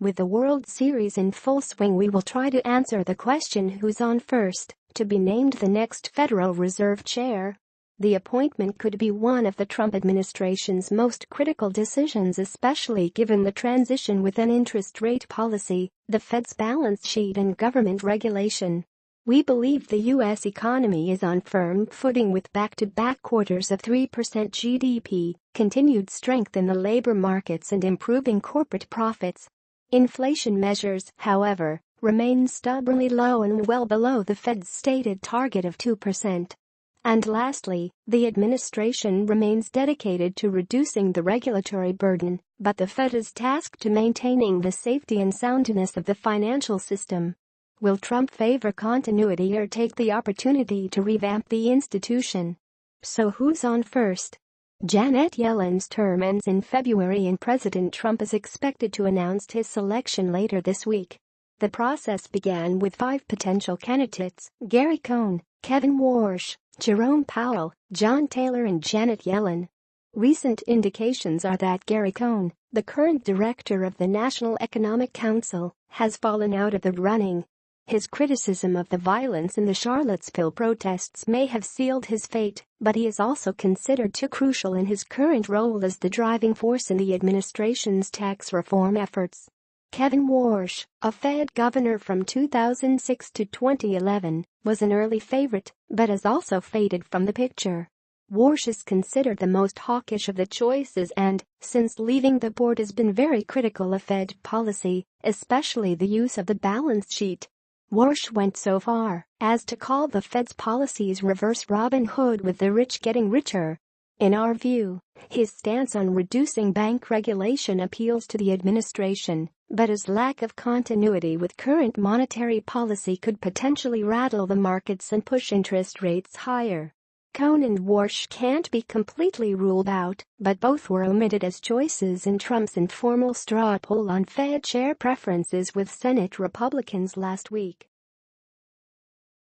With the World Series in full swing, we will try to answer the question, who's on first to be named the next Federal Reserve Chair? The appointment could be one of the Trump administration's most critical decisions, especially given the transition within interest rate policy, the Fed's balance sheet and government regulation. We believe the U.S. economy is on firm footing with back-to-back quarters of 3% GDP, continued strength in the labor markets and improving corporate profits. Inflation measures, however, remain stubbornly low and well below the Fed's stated target of 2%. And lastly, the administration remains dedicated to reducing the regulatory burden, but the Fed is tasked to maintaining the safety and soundness of the financial system. Will Trump favor continuity or take the opportunity to revamp the institution? So who's on first? Janet Yellen's term ends in February and President Trump is expected to announce his selection later this week. The process began with 5 potential candidates: Gary Cohn, Kevin Warsh, Jerome Powell, John Taylor and Janet Yellen. Recent indications are that Gary Cohn, the current director of the National Economic Council, has fallen out of the running. His criticism of the violence in the Charlottesville protests may have sealed his fate, but he is also considered too crucial in his current role as the driving force in the administration's tax reform efforts. Kevin Warsh, a Fed governor from 2006 to 2011, was an early favorite, but has also faded from the picture. Warsh is considered the most hawkish of the choices and, since leaving the board, has been very critical of Fed policy, especially the use of the balance sheet. Warsh went so far as to call the Fed's policies reverse Robin Hood, with the rich getting richer. In our view, his stance on reducing bank regulation appeals to the administration, but his lack of continuity with current monetary policy could potentially rattle the markets and push interest rates higher. Cohn and Warsh can't be completely ruled out, but both were omitted as choices in Trump's informal straw poll on Fed chair preferences with Senate Republicans last week.